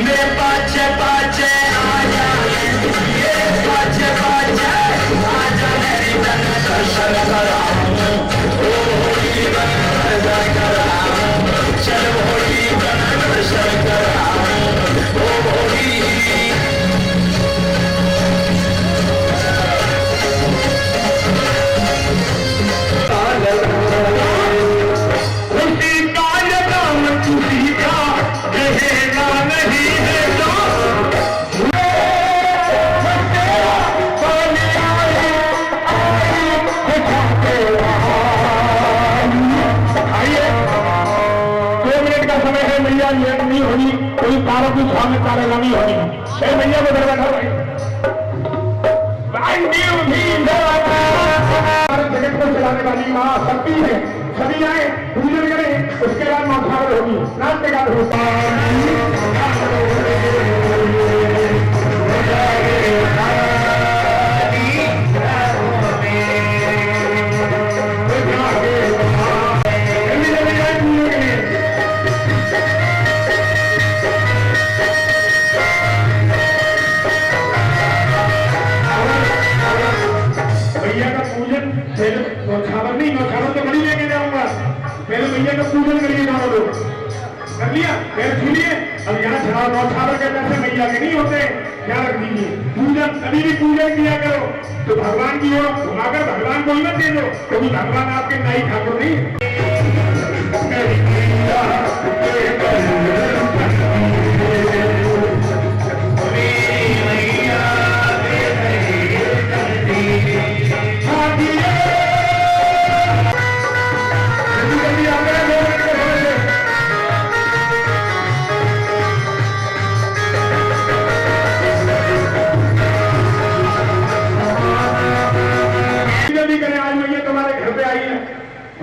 वे पाछे पाछे आ जाए, ये पाछे पाछे आ जाए, तन दर्शन कराऊं, ओ होली तन दर्शन कराऊं, चल होली तन दर्शन कराऊं, ओ होली। उसी का लगाम खुशी का रहेगा नहीं है तो आइए 2 मिनट का समय है। मैया लेट नहीं होनी, कोई तारों की सामने तारे नहीं होनी। मैया को घर बैठा जगत को चलाने वाली माँ शक्ति है, सभी आए पूजन करें, उसके बाद मौखावल होगी, नाट्य का होता नौछावर नहीं, नौछावर तो बड़ी लेके जाऊंगा। पहले भैया का पूजन करिए, दोनों लोग कर लिया, पैर छूलिए। अब यहाँ चढ़ाओ, नौछावर के पैसे मैया के नहीं होते, क्या रख दीजिए। पूजन कभी भी पूजन किया करो तो भगवान की ओर घुमाकर भगवान को ही मत दे दो, क्योंकि भगवान आपके नाई ठाकुर नहीं है।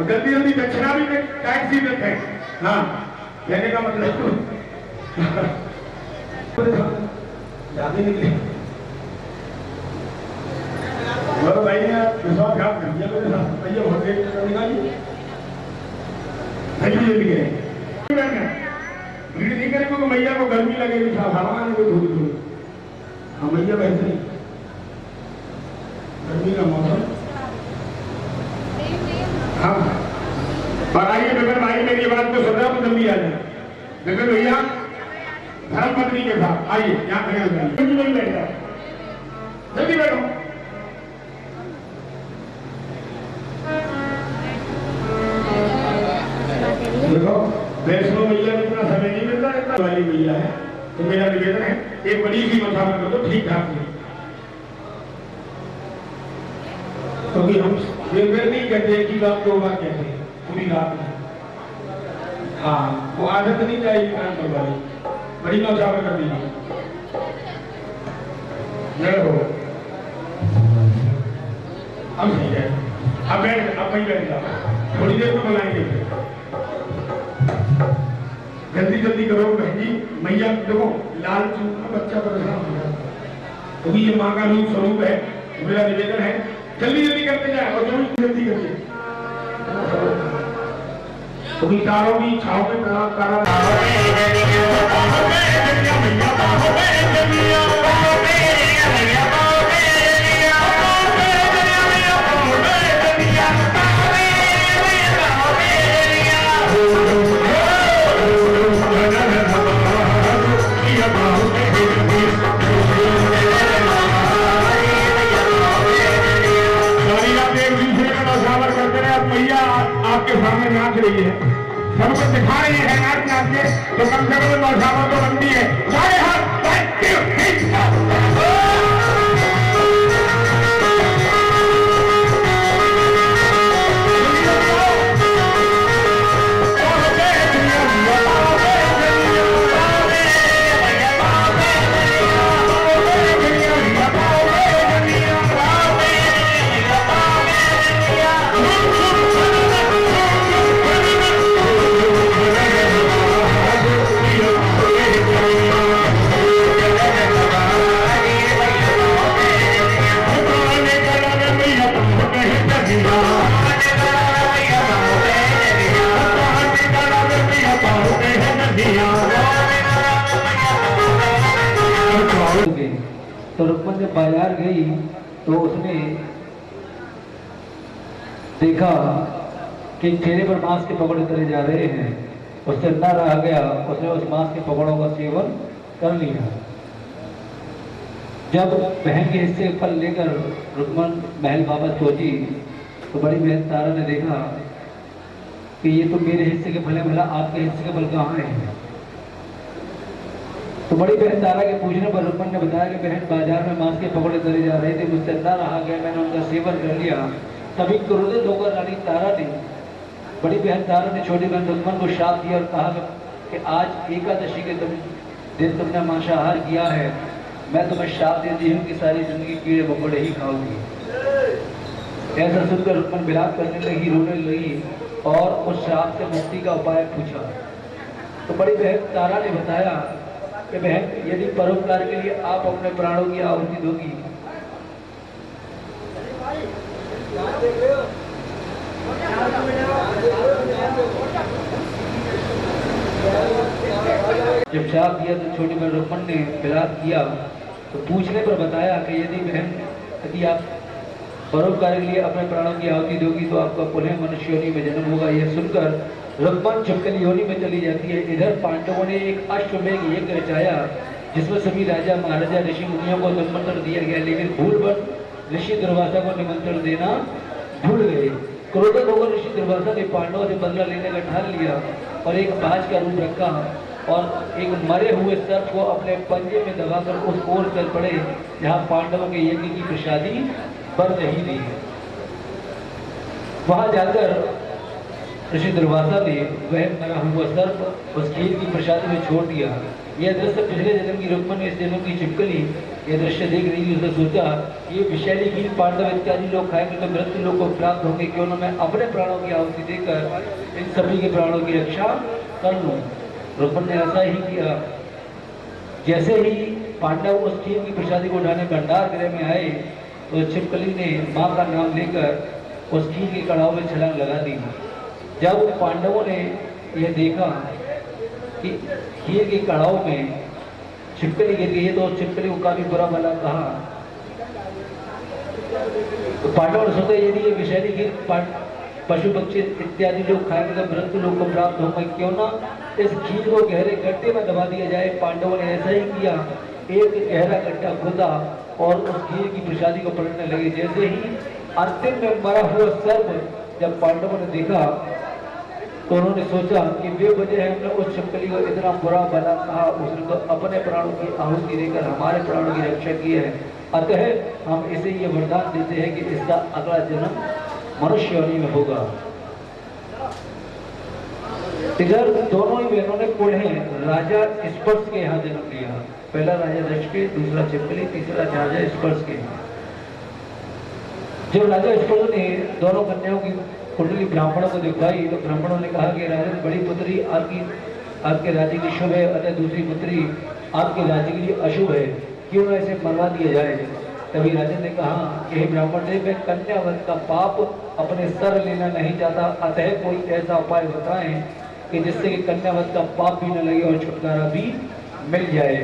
जल्दी जल्दी दक्षिणा भी टैक्स ही देते हैं। हाँ, कहने का मतलब ज्यादा निकले भाई ने विश्वासघात कर दिया मेरे साथ। भैया होते निकालिए, भीड़ नहीं करेंगे तो मैया को गर्मी लगेगी, हवा आने को थोड़ी थोड़ी। हाँ मैया वैसे ही गर्मी का मौसम। हाँ, और आइए बिगड़ भाई मेरी बात को सुन रहा हूँ, जल्दी आ जाए। बिगड़ भैया धर्म पत्नी के साथ आइए, यहाँ खड़े हो जाइए, नहीं बैठ जाओ, जल्दी बैठो। देखो वैष्णो मैया में इतना समय नहीं मिलता, इतना वाली मैया है, तो मेरा निवेदन है एक बड़ी सी मसाला कर दो, ठीक ठाक से। क्योंकि हम बेर नहीं कहते कि बात 2 बार कहते हैं, पूरी रात में। हाँ, वो आदत नहीं चाहिए काम करने वाली, बड़ी नौचावर कर दीजिए। अब सही है, अब वही बैठ जाओ, थोड़ी देर में बुलाएंगे। जल्दी जल्दी करो बहन जी, मैया देखो लाल चूक में बच्चा परेशान हो जाता है, क्योंकि ये माँ का रूप स्वरूप है। मेरा निवेदन है जल्दी जल्दी करते जाए और जल्दी करिए, क्योंकि तारों की छाव में आपके सामने नाच रही है, सबको दिखा रही है नाच नाच के, तो कम से कम नौशावर तो बनती है। सारे हाथ तो रुक्मन जब बाजार गई तो उसने देखा कि चेहरे पर मांस के पकौड़े तले जा रहे हैं। उससे न रहा गया, उसने उस मांस के पकौड़ों का सेवन कर लिया। जब बहन के हिस्से के फल लेकर रुक्मन महल वापस पहुंची तो बड़ी बहन तारा ने देखा कि ये तो मेरे हिस्से के फल है, भला आपके हिस्से के फल कहाँ हैं? तो बड़ी बहन तारा के पूछने पर रुक्मन ने बताया कि बहन बाजार में मांस के पकौड़े तले जा रहे थे, मुझसे न रहा गया, मैंने उनका सेवन कर लिया। तभी क्रोधित होकर रानी तारा ने, बड़ी बहन तारा ने छोटी बहन रुक्मन को शाप दिया और कहा कि आज एकादशी के दिन तुमने मांसाहार किया है, मैं तुम्हें शाप देती हूँ कि सारी जिंदगी कीड़े मकोड़े ही खाओगी। ऐसा सुनकर रुक्मन विलाप करने लगी, रोने लगी और उस श्राप से मुक्ति का उपाय पूछा। तो बड़ी बहन तारा ने बताया कि बहन, यदि परोपकार के लिए आप अपने प्राणों की आहुति दोगी जब श्राप दिया तो छोटी बहन रुक्मन ने विलाप किया। तो पूछने पर बताया कि यदि आप परोपकार के लिए अपने प्राणों की आहुति दोगी तो आपका पुनः मनुष्य योनि में जन्म होगा। यह सुनकर रुक्मन छिपकली योनि में चली जाती है। इधर पांडवों ने एक अश्वमेघ यज्ञ रचाया जिसमें सभी राजा महाराजा ऋषि मुनियों को निमंत्रण दिया गया, लेकिन भूलवश ऋषि दुर्वासा को निमंत्रण देना भूल गए। क्रोधित होकर ऋषि दुर्वासा ने पांडवों से बदला लेने का ठान लिया और एक बाज का रूप रखा और एक मरे हुए सर्प को अपने पंजे में दबाकर उस ओर चल पड़े जहां पांडवों के यज्ञ की प्रसादी बन रही थी। वहां जाकर ऋषि दुर्वासा ने वह मरा हुआ सर्प उस खीर की प्रसादी में छोड़ दिया। यह दृश्य पिछले जन्म की रुक्मन ने इस जन्म की छिपकली यह दृश्य देख रही थी। उसने सोचा ये विषैली खीर पांडव इत्यादि लोग खाएंगे तो मृत्यु लोग को प्राप्त होंगे, क्यों न मैं अपने प्राणों की आहुति देकर इन सभी के प्राणों की रक्षा कर लूं। रुक्मन ने ऐसा ही किया। जैसे ही पांडव उस खीर की प्रसादी को उठाने भंडार गृह में आए तो छिपकली ने मां का नाम लेकर उस खीर के कड़ाव में छलांग लगा दी। जब पांडवों ने यह देखा कि खीर के कड़ाव में छिपकली गिर गई है तो छिपकली को काफी बुरा भला कहा। तो पांडवों ने सोचा यदि ये विषैली खीर पशु पक्षी इत्यादि लोग खाएंगे तो मृत्यु लोग को प्राप्त होगा, क्यों ना इस खीर को गहरे गड्ढे में दबा दिया जाए। पांडवों ने ऐसा ही किया। एक गहरा गड्ढा खोदा और उस खीर की प्रसादी को पलटने लगे। जैसे ही अंतिम में मरा हुआ सर्प जब पांडवों ने देखा तो उन्होंने सोचा कि बेवजह हमने उस छिपकली को इतना बुरा भला कहा, उसने तो अपने प्राणों की आहुति देकर हमारे प्राणों की रक्षा की है, अतः हम इसे ये वरदान देते हैं कि इसका अगला जन्म मनुष्य योनि में होगा। इधर दोनों ही बहनों ने पुनः राजा स्पर्श के यहाँ जन्म लिया। पहला राजा दक्ष के, दूसरा छिपकली, तीसरा राजा स्पर्श के। जब राजा स्पर्श ने दोनों कन्याओं की कुंडली ब्राह्मणों को दिखवाई तो ब्राह्मणों ने कहा कि राजन, बड़ी पुत्री आपके राज्य की शुभ है, अतः दूसरी पुत्री आपके राज्य के लिए अशुभ है, क्यों न इसे मरवा दिया जाए। तभी राजन ने कहा कि हे ब्राह्मण देव, मैं कन्यावत का पाप अपने सर लेना नहीं चाहता, अतः कोई ऐसा उपाय बताएं कि जिससे कि कन्यावत का पाप भी न लगे और छुटकारा भी मिल जाए।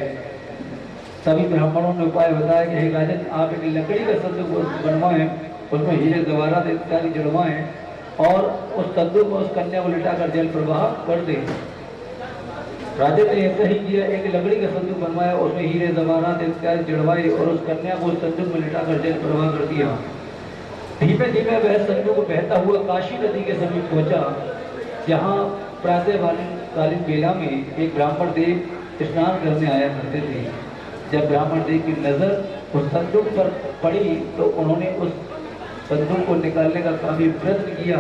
तभी ब्राह्मणों ने उपाय बताया कि हे राजन, आप एक लकड़ी का संदूक बनवाएं, उसमें हीरे जवाहरात इत्यादि जड़वाएं और उस संदूक में उस कन्या को लिटाकर जल प्रवाह कर दे। राजा ने ऐसा ही किया। एक लकड़ी का संदूक बनवाया, उसमें हीरे जवाहरात इत्यादि जड़वाए और उस कन्या को उस संदूक में लिटाकर जल प्रवाह कर दिया। धीमे धीमे वह संदूक बहता हुआ काशी नदी के समीप पहुंचा, जहाँ प्रातःकालीन बेला में एक ब्राह्मण देव स्नान करने आया करते थे। जब ब्राह्मण देव की नजर उस संदूक पर पड़ी तो उन्होंने उस संदूक को निकालने का काफी प्रयत्न किया,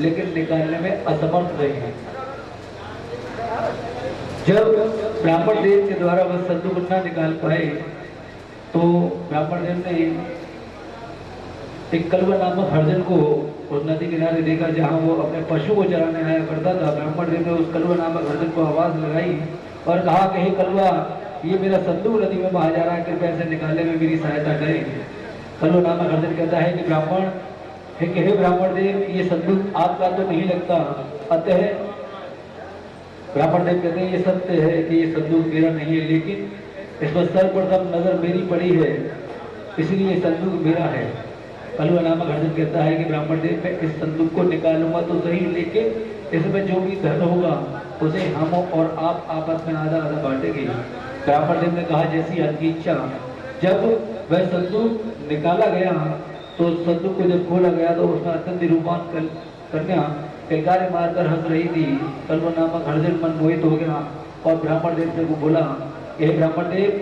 लेकिन निकालने में असमर्थ रहे। जब ब्राह्मण देव के द्वारा वह संदूक न निकाल पाए तो ब्राह्मण देव ने एक कलवा नामक हरिजन को उस नदी किनारे देखा जहां वो अपने पशु को चराने आया करता था। ब्राह्मण देव ने उस कलवा नामक हरिजन को आवाज लगाई और कहा कि हे कलवा, ये मेरा संदूक नदी में बहा जा रहा है, कृपया इसे निकालने में मेरी सहायता करें। कलवा नामक हरिजन कहता है कि हे ब्राह्मण देव, ये संदूक आपका तो नहीं लगता, अतः ब्राह्मण देव कहते हैं ये सत्य है कि ये संदूक मेरा नहीं है, लेकिन इस पर सर्वप्रथम नजर मेरी पड़ी है, इसलिए संदूक मेरा है। कलवा नामक हरदन कहता है कि ब्राह्मण देव मैं इस संदूक को निकालूंगा तो सही, लेकिन इसमें जो भी धन होगा उसे हम और आप आपस में आधा आधा बांटेंगे। ब्राह्मण देव ने कहा जैसी आपकी इच्छा। जब वह संदूक निकाला गया तो संदूक को जब खोला गया तो उसमें अत्यंत रूपान कन्या किलकारी मारकर हंस रही थी। कलवा नामक हरदन मन मोहित हो गया और ब्राह्मण देव से वो बोला, हे ब्राह्मण देव,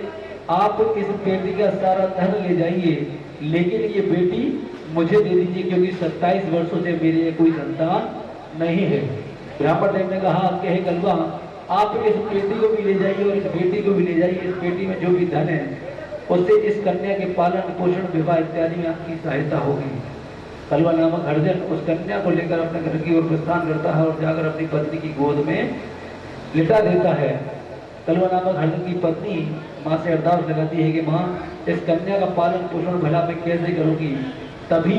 आप इस बेटी का सारा धन ले जाइए, लेकिन ये बेटी मुझे दे दीजिए, क्योंकि 27 वर्षों से मेरे कोई संतान नहीं है। ब्राह्मण देव ने कहा कि हे कलवा, आप इस बेटी को भी ले जाइए और इस बेटी को भी ले जाइए। इस बेटी में जो भी धन है उससे इस कन्या के पालन पोषण विवाह इत्यादि में आपकी सहायता होगी। कलवा नामक हरदन उस कन्या को लेकर अपने घर की ओर प्रस्थान करता है और जाकर अपनी पत्नी की गोद में लिटा देता है। कलवा नामक हरदन की पत्नी माँ से अरदास लगाती है कि माँ, इस कन्या का पालन पोषण भला मैं कैसे करूंगी। तभी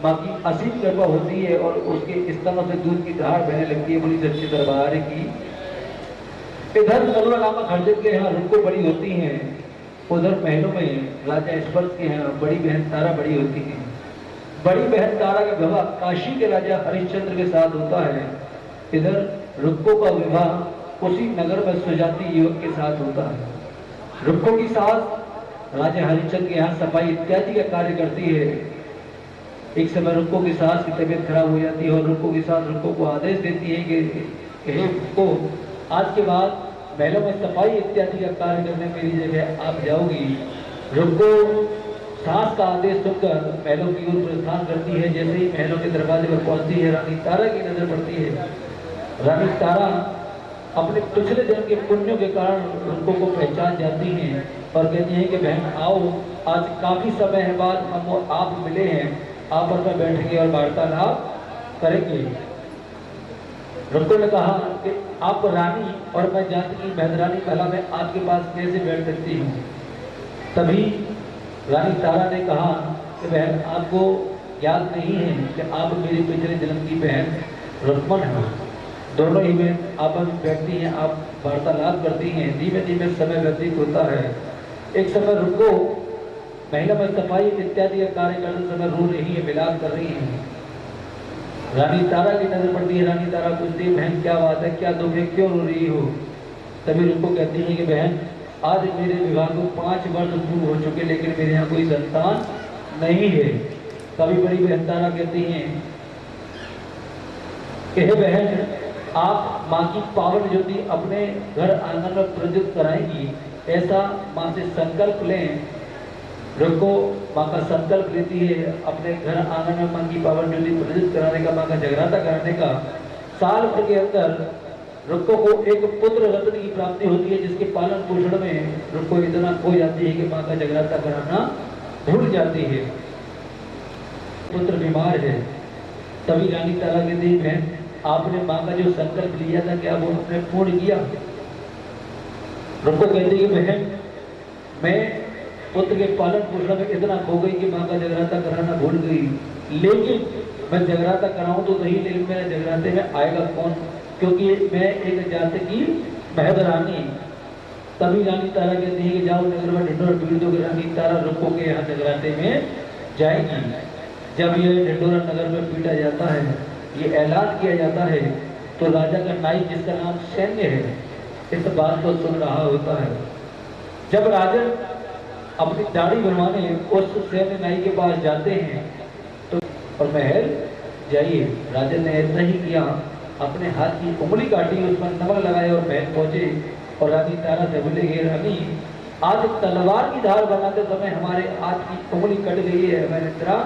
माँ की असीम कृपा होती है और उसके स्तनों से दूध की धार बहने लगती है। बड़ी सच्ची दरबार की इधर कलवा नामक हरदन के यहाँ रुको बड़ी होती हैं, उधर महलों में राजा स्पर्श के यहाँ बड़ी बहन तारा बड़ी होती है। बड़ी बहन तारा का विवाह काशी के राजा हरिश्चंद्र के साथ होता है। इधर रुक्को का विवाह उसी नगर में सुजाति युवक के साथ होता है। रुक्को की सास राजा हरिश्चंद्र के यहाँ सफाई इत्यादि का कार्य करती है। एक समय रुक्को की सास की तबीयत खराब हो जाती है और रुक्को की सास रुक्को को आदेश देती है कि हे रुक्को, आज के बाद महलों में सफाई इत्यादि का कार्य करने मेरी जगह आप जाओगी। रुक्को सास का आदेश सुनकर महलों की ओर प्रस्थान करती है। जैसे ही महलों के दरवाजे पर पहुंचती है, रानी तारा की नजर पड़ती है। रानी तारा अपने पिछले जन्म के पुण्यों के कारण रुक्को को पहचान जाती हैं और कहती है कि बहन आओ, आज काफी समय बाद हम और आप मिले हैं, आपस में बैठेंगे और वार्तालाप करेंगे। रुक्को ने कहा कि आप रानी और मैं जानती की मेहदरानी, भला मैं आपके पास कैसे बैठ सकती हूँ। तभी रानी तारा ने कहा कि बहन, आपको याद नहीं है कि आप मेरी पिछले जन्म की बहन रुक्मन हैं। दोनों ही में आपस में बैठती हैं, आप वार्तालाप करती हैं। धीमे धीमे समय व्यतीत होता है। एक समय रुक्को महिला में सफाई इत्यादि का कार्य करते समय रो रही है, विलाप कर रही है। रानी तारा की नजर पड़ती है। रानी तारा पूछती है, बहन क्या बात है, क्या दुख है, क्यों रो रही हो। तभी रुक्को कहती है कि बहन, आज मेरे विवाह को 5 वर्ष पूर्ण हो चुके, लेकिन मेरे यहाँ कोई संतान नहीं है। तभी बड़ी बहन तारा कहती हैं कि हे बहन, आप माँ की पावन ज्योति अपने घर आंगन में प्रज्वलित कराएंगी, ऐसा माँ से संकल्प लें। रुक्को माँ का संकल्प लेती है अपने घर आंगन में माँ की पावन ज्योति प्रज्वलित कराने का, माँ का जगराता कराने का। साल भर के अंदर रुक्को को एक पुत्र रत्न की प्राप्ति होती है, जिसके पालन पोषण में रुक्को इतना खो जाती है कि माँ का जगराता कराना भूल जाती है। पुत्र बीमार है। तभी रानी तारा कहती है, आपने माँ का जो संकल्प लिया था क्या वो आपने पूर्ण किया। रुक्को कहती है, बहन, मैं पुत्र के पालन पोषण में इतना खो गई कि माँ का जगराता कराना भूल गई, लेकिन मैं जगराता कराऊं तो सही, लेकिन मेरे जगराते में आएगा कौन, क्योंकि मैं एक जाति की मेहदरानी। तभी रानी तारा कहती है कि जाओ नगर में ढिंडोरा पीट दो। रानी तारा रुक्को के यहाँ जगराते में जाएगी। जब ये ढिंडोरा नगर में पीटा जाता है, ये ऐलान किया जाता है, तो राजा का नाई जिसका नाम सैन्य है इस बात को सुन रहा होता है। जब राजा अपनी दाढ़ी बनवाने उस सैन्य नाई के पास जाते हैं तो और महल जाइए, राजा ने ऐसा ही किया, अपने हाथ की उंगली काटी, उस पर नमक लगाए और महल पहुंचे और रानी तारा से बोले, रानी, आज तलवार की धार बनाते समय हमारे हाथ की उंगली कट गई है, हमें निद्रा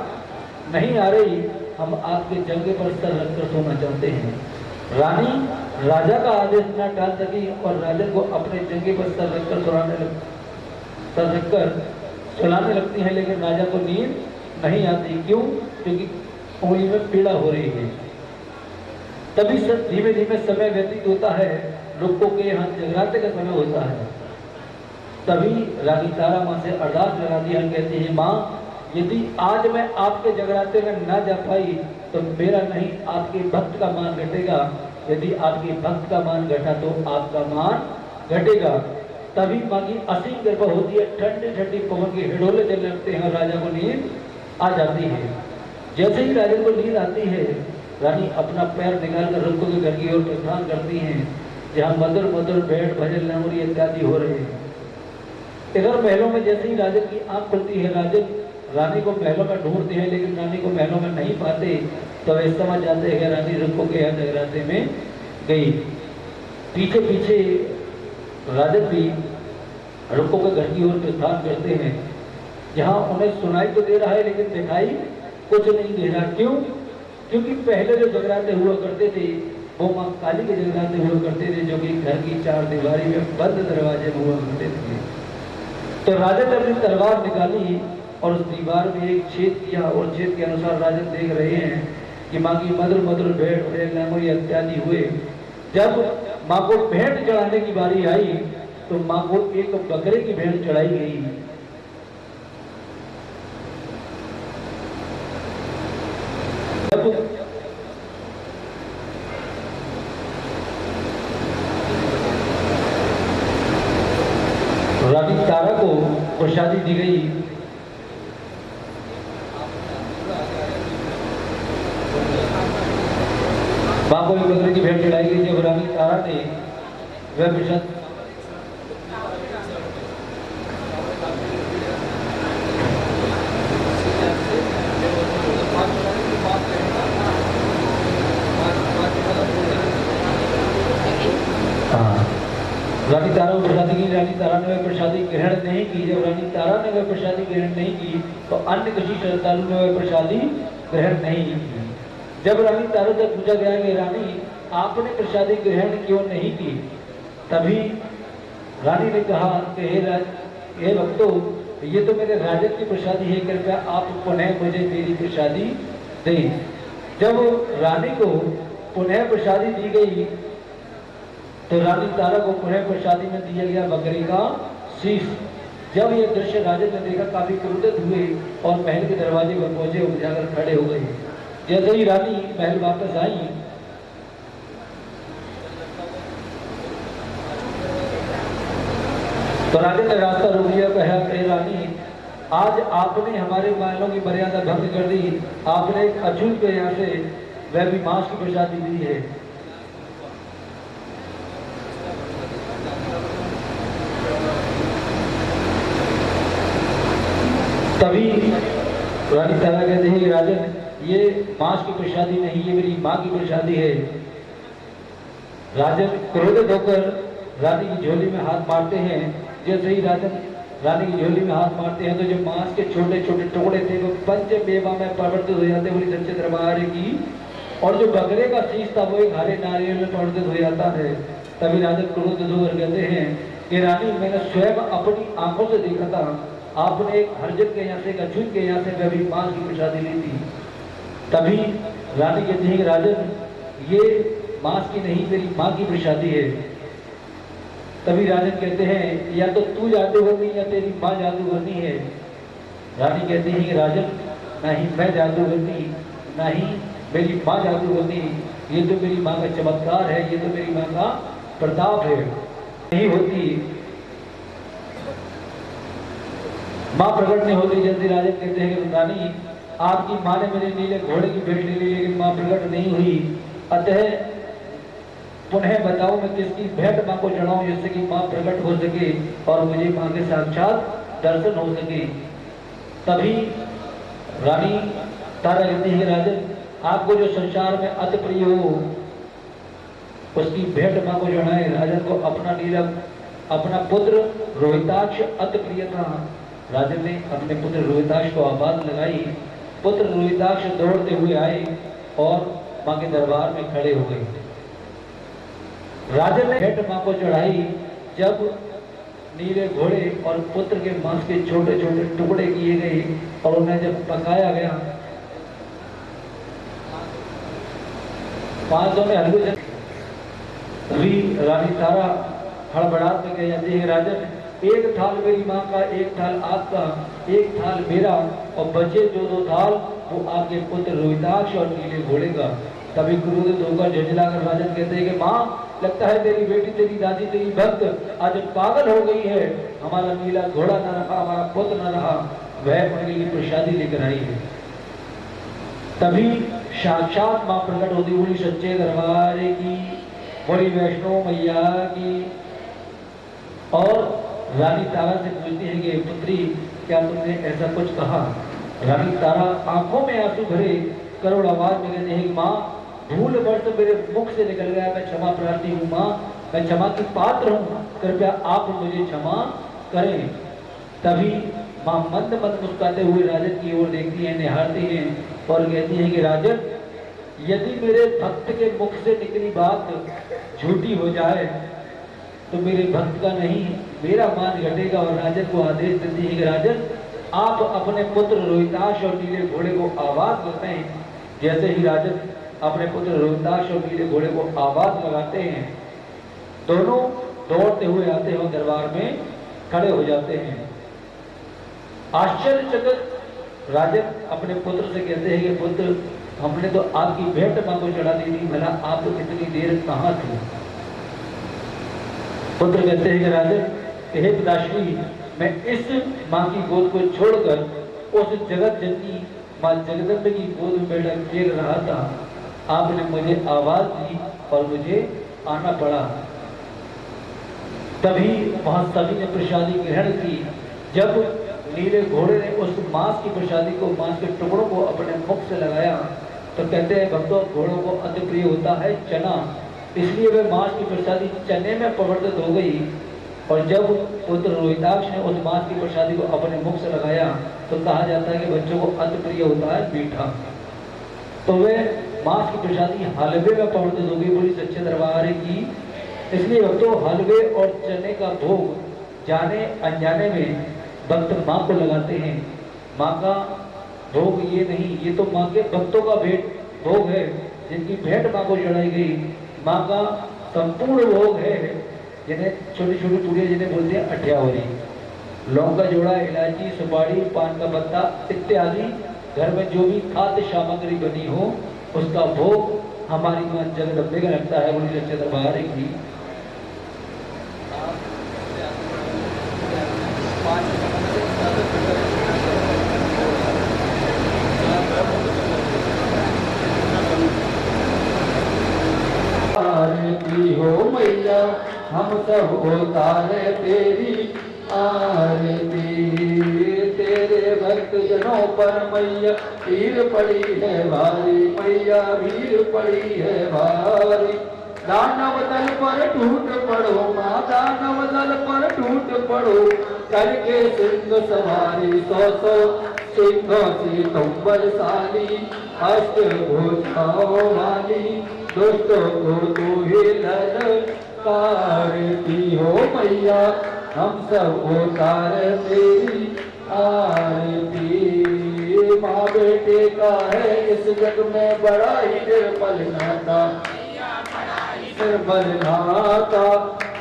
नहीं आ रही, हम आपके जंगे पर सर रखकर सोना चाहते हैं। रानी राजा का आदेश न टाल सकी और राजा को अपने जंगे पर सर रखकर सुलाने लगती है, लेकिन राजा को नींद नहीं आती। क्यों? क्योंकि उंगली में पीड़ा हो रही है। तभी धीमे धीमे समय व्यतीत होता है। रुक्को के यहाँ जगराते का समय होता है। तभी रानी तारा माँ से अरदास लगाती है, कहती है, माँ, यदि आज मैं आपके जगराते में ना जा पाई तो मेरा नहीं आपके भक्त का मान घटेगा, यदि आपके भक्त का मान घटा तो आपका मान घटेगा। तभी माँ की असीम कृपा होती है, ठंडी ठंडी पवन के हिडोले चलने लगते हैं और राजा को नींद आ जाती है। जैसे ही राजा को नींद आती है, रानी अपना पैर निकालकर रुक्को के घर की ओर प्रस्थान करती हैं, जहाँ मधुर मधुर भेंट भजन लावणी इत्यादि हो रहे हैं। इधर महलों में जैसे ही राजन की आंख खुलती है, राजन रानी को महलों में ढूंढते हैं, लेकिन रानी को महलों में नहीं पाते। तो वे समझ जाते हैं रानी रुक्को के यहाँ जगराते में गई। पीछे पीछे राजन भी रुक्को के घर की ओर प्रस्थान करते हैं, जहाँ उन्हें सुनाई तो दे रहा है लेकिन दिखाई कुछ नहीं दे रहा। क्यों? क्योंकि पहले जो जगराते हुआ करते थे वो माँ काली के जगराते हुआ करते थे, जो कि घर की चार दीवारी में बंद दरवाजे में हुआ करते थे। तो राजन ने अपनी तलवार निकाली और उस दीवार में एक छेद किया, और छेद के अनुसार राजन देख रहे हैं कि माँ की मधुर मधुर भेंट भजन इत्यादि हुए। जब माँ को भेंट चढ़ाने की बारी आई तो माँ को एक बकरे की भेंट चढ़ाई गई। रानी तारा को प्रसादी दी गई। माँ को एक बकरे की भेंट चढ़ाई गई। जब रानी तारा ने वह प्रसाद रानी तारा को प्रसादी की। रानी तारा ने वह प्रसादी ग्रहण नहीं की। जब रानी तारा ने वह प्रसादी ग्रहण नहीं की तो अन्य किसी श्रद्धालु ने वह प्रसादी ग्रहण नहीं की। जब रानी तारा से पूछा गया कि रानी आपने प्रसादी ग्रहण क्यों नहीं की, तभी रानी ने कहा कि हे भक्तों, ये तो मेरे राजन की प्रसादी है, कृपया आप पुनः मुझे मेरी प्रसादी दें। जब रानी को पुनः प्रसादी दी गई तो रानी तारा को पुनः प्रसादी में दिया गया बकरी का शीश। जब यह दृश्य राजन ने देखा, काफी क्रोधित हुए और महल के दरवाजे पर पहुंचे और जाकर खड़े हो गए। जैसे ही रानी महल वापस आई तो राजा ने रास्ता रोक लिया, कहा कि रानी, आज आपने हमारे महलों की मर्यादा भंग कर दी। आपने एक अछूत के यहाँ से वह भी मांस की प्रसादी दी है। तभी रानी तारा कहते हैं, राजन, ये मांस की प्रसादी नहीं, ये मेरी माँ की प्रसादी है। राजन क्रोधित होकर रानी की झोली में हाथ मारते हैं। जैसे ही राजन रानी की झोली में हाथ मारते हैं तो जो मांस के छोटे छोटे टुकड़े थे वो पंच बेवा में परिवर्तित हो जाते हैं सच्चे दरबार की, और जो बकरे का शीश था वो एक हरे नारियल में परिवर्तित हो जाता है। तभी राजन क्रोधित होकर कहते हैं कि रानी, मैंने स्वयं अपनी आंखों से देखा था, आपने एक हरजन के यहाँ से, एक अछूत के यहाँ से वह भी मांस की प्रसादी ली थी। तभी रानी कहती है, राजन, ये मांस की नहीं, मेरी माँ की प्रसादी है। तभी राजन कहते हैं, या तो तू जादूगरनी या तेरी माँ जादूगरनी है। रानी कहती है, राजन, नहीं मैं जादूगरनी, नहीं मेरी माँ जादूगरनी, ये तो मेरी माँ का चमत्कार है, ये तो मेरी माँ का प्रताप है। नहीं होती माँ प्रकट नहीं होती। जल्दी राजन कहते हैं कि रानी, आपकी माँ ने मेरे नीले घोड़े की भेंट ले ली लेकिन माँ प्रकट नहीं हुई, अतः पुनः बताओ मैं किसकी भेंट माँ को चढ़ाऊं जिससे कि माँ प्रकट हो सके और मुझे माँ के साक्षात दर्शन हो सके। तभी रानी तारा कहती है, राजन, आपको जो संसार में अति प्रिय हो उसकी भेंट माँ को चढ़ाए। राजन को अपना नीलम, अपना पुत्र रोहिताक्ष अति प्रिय था। राजन ने अपने पुत्र रोहिताक्ष को आवाज लगाई। पुत्र रोहिताक्ष दौड़ते हुए आए और माँ के दरबार में खड़े हो गए। राजन ने भेंट माँ को चढ़ाई। जब नीले घोड़े और पुत्र के मांस के छोटे छोटे टुकड़े किए गए और उन्हें जब पकाया गया, 500 में हल्के, तभी रानी तारा हड़बड़ाहट में कह जाती है, राजन, एक थाल मेरी माँ का, एक थाल आपका, एक थाल मेरा, और बचे जो 2 थाल वो आपके पुत्र रोहिताक्ष और नीले घोड़े का। तभी क्रोधित होकर झंझलाकर राजन कहते हैं कि माँ, लगता है तेरी बेटी, तेरी दादी, तेरी भक्त आज पागल हो गई है। हमारा नीला घोड़ा न रहा, हमारा पुत्र न रहा, वह उनके लिए प्रसादी लेकर आई है। तभी साक्षात माँ प्रकट होती, बोली सच्चे दरबार की, बोली वैष्णो मैया की। और रानी तारा से पूछती है कि पुत्री, क्या तुमने ऐसा कुछ कहा? रानी तारा आंखों में आंसू भरे करोड़ आवाज में कहते हैं, माँ भूलवश मेरे मुख से निकल गया, मैं क्षमा प्रार्थी हूँ माँ, मैं क्षमा की पात्र हूँ, कृपया आप मुझे क्षमा करें। तभी माँ मंद मंद मुस्कुराते हुए राजन की ओर देखती हैं, निहारती हैं और कहती है कि राजन, यदि मेरे भक्त के मुख से निकली बात झूठी हो जाए तो मेरे भक्त का नहीं, मेरा मान घटेगा। और राजन को आदेश देती है कि राजन, आप अपने पुत्र रोहिताश और नीले घोड़े को आवाज लगाएं। जैसे ही राजन अपने पुत्र रोहिताश और नीले घोड़े को आवाज लगाते हैं, दोनों दौड़ते हुए आते हुए दरबार में खड़े हो जाते हैं। आश्चर्यचकित राजन अपने पुत्र से कहते हैं कि पुत्र, हमने तो आपकी भेंट मां को चढ़ा दी थी, भला आप तो इतनी देर कहाँ थे? पुत्र कहते हैं कि राजन, हे पिताश्री, मैं इस माँ की गोद को छोड़कर उस जगत जननी माँ जगदम्बे की गोद में बैठा खेल रहा था। आपने मुझे आवाज दी और मुझे आना पड़ा। तभी वहां सभी ने प्रसादी ग्रहण की। जब नीले घोड़े ने उस मांस की प्रसादी को, मांस के टुकड़ों को अपने मुख से लगाया तो कहते हैं भक्तों, घोड़ों को अति प्रिय होता है चना, इसलिए वह मांस की प्रसादी चने में परिवर्तित हो गई। और जब पुत्र रोहिताक्ष ने उस मांस की प्रसादी को अपने मुख से लगाया तो कहा जाता है कि बच्चों को अति प्रिय होता है मीठा, तो वह मांस की प्रसादी हलवे में परिवर्तित हो गई। बोली सच्चे दरबार की। इसलिए भक्तों, हलवे और चने का भोग जाने अनजाने में भक्त माँ को लगाते हैं। माँ का भोग ये नहीं, ये तो माँ के भक्तों का भेंट भोग है, जिनकी भेंट माँ को चढ़ाई गई। माँ का संपूर्ण भोग है, जिन्हें छोटी छोटी पूड़ियाँ जिन्हें बोलते हैं अठ्यावरी, लौंग का जोड़ा, इलायची, सुपारी, पान का पत्ता इत्यादि घर में जो भी खाद्य सामग्री बनी हो उसका भोग हमारी माँ जगदम्बे का लगता है। बोली सच्चे दरबार की। आरती हो मैया, हम सब उतारे तेरी आरती। तेरे भक्त जनों पर मैया भीड़ पड़ी है भारी, मैया भीड़ पड़ी है भारी। दानव दल पर टूट पड़ो माँ, दानव दल पर टूट पड़ो, करके सिंह सवारी, सौ सौ सिंहों से तुम बलशाली, अष्ट भुजाओं वाली, दुष्टों को तू ही ललकारती हो मैया, हम सब उतार तेरी आरती। माँ बेटे का है इस जग में बड़ा ही निर्बल नाता, निर्बल नाता।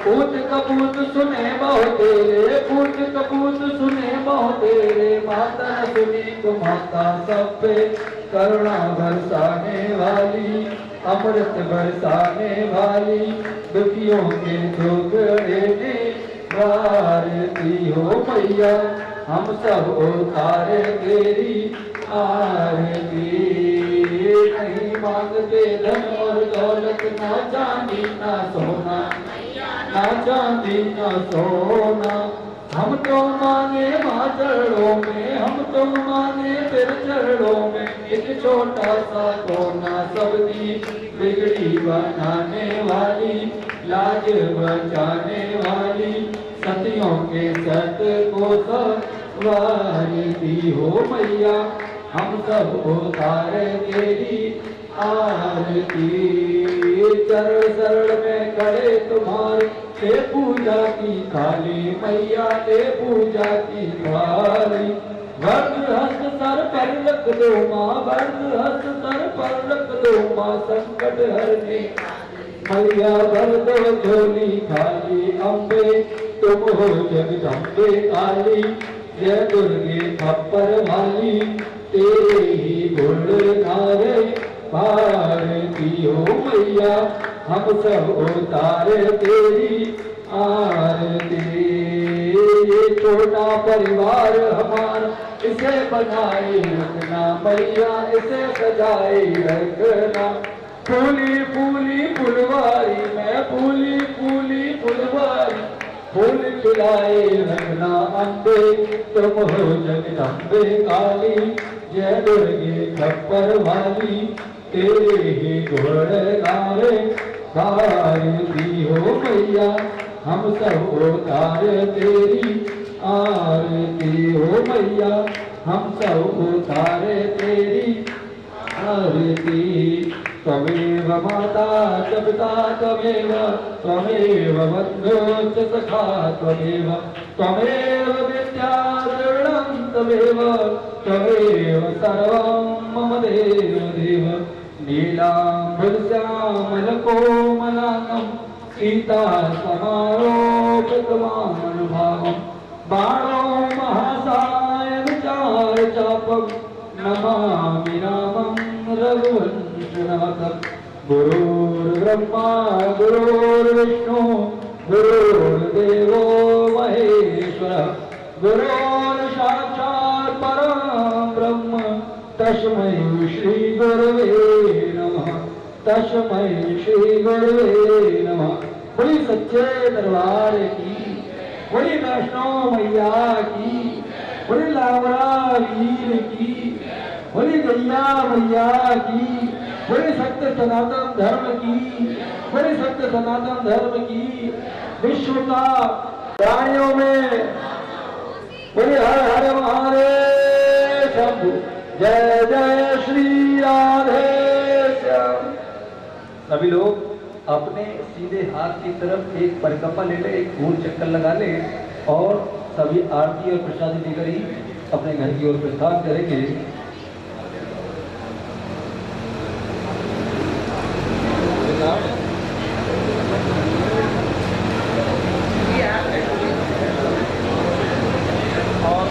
पूत कपूत सुने बहु तेरे, पूत कपूत सुने बहु तेरे, माता न सुनी तो माता सब पे करुणा बरसाने वाली, अमृत बरसाने वाली, दुखियों के दुखड़े में वारती हो मैया, हम सब उतारे तेरी आरती। नहीं मांगते धन और दौलत, ना चांदी ना सोना, ना चांदी ना सोना, हम तो मांगे माँ चरणों में, हम तो मांगे फिर चरणों में, एक छोटा सा कोना सबकी बिगड़ी बनाने वाली, लाज बचाने वाली, सतियों के सत को सवारती हो मैया, हम सब उतारे तेरी आरती। चरण शरण में खड़े तुम्हारे, ते पूजा की थाली मैया, ते पूजा की थाली। वज्र हस्त सर पर रख दो माँ, वज्र हस्त सर पर रख दो माँ, संकट हरने मैया भर दो झोली खाली। अम्बे तुम हो जगदम्बे काली, जय दुर्गे खप्पर वाली, तेरे ही गुण नारे भारती हो मैया हम सब उतारे तेरी आरती। ये छोटा परिवार हमारा इसे बनाए रखना मैया, इसे सजाए रखना। फूली फूली फुलवारी में फूली फूली फुलवारी, फूल खिलाए रखना अम्बे तुम हो जगदम्बे काली। जय दुर्गे खप्पर वाली तेरे ही गुण गावे। भारती हो मैया हम सब उतारे तेरी आरती हो मैया, हम सब उतारे तेरी आरती। त्वमेव माता च पिता त्वमेव, त्वमेव बन्धो च सखा त्वमेव, त्वमेव विद्या द्रविणं त्वमेव, त्वमेव सर्वं मम देव देव। नीलाम्बरश्यामलकोमलाङ्गं सीता समारोपितमानुभावं, बाणो महासायं चापं नमामि रामं रघुवंशनाथं। गुरुर्ब्रह्मा गुरुर्विष्णु गुरुर्देवो महेश्वरः, गुरुर्साक्षात् परं ब्रह्म तस्मै श्री गुरवे नमः, तस्मै श्री गुरवे नमः। बोली सच्चे दरबार की, बोली वैष्णो मैया की, बोली लावरा वीर की, बोली गैया मैया की, बोली सत्य सनातन धर्म की, बोली सत्य सनातन धर्म की। विश्व का प्राणियों में बोली हर हर महादेव शंभु, जय जय श्री राधे श्याम। सभी लोग अपने सीधे हाथ की तरफ एक परिक्रमा ले ले, एक गोल चक्कर लगा ले और सभी आरती और प्रसाद लेकर ही अपने घर की ओर प्रस्थान करेंगे। और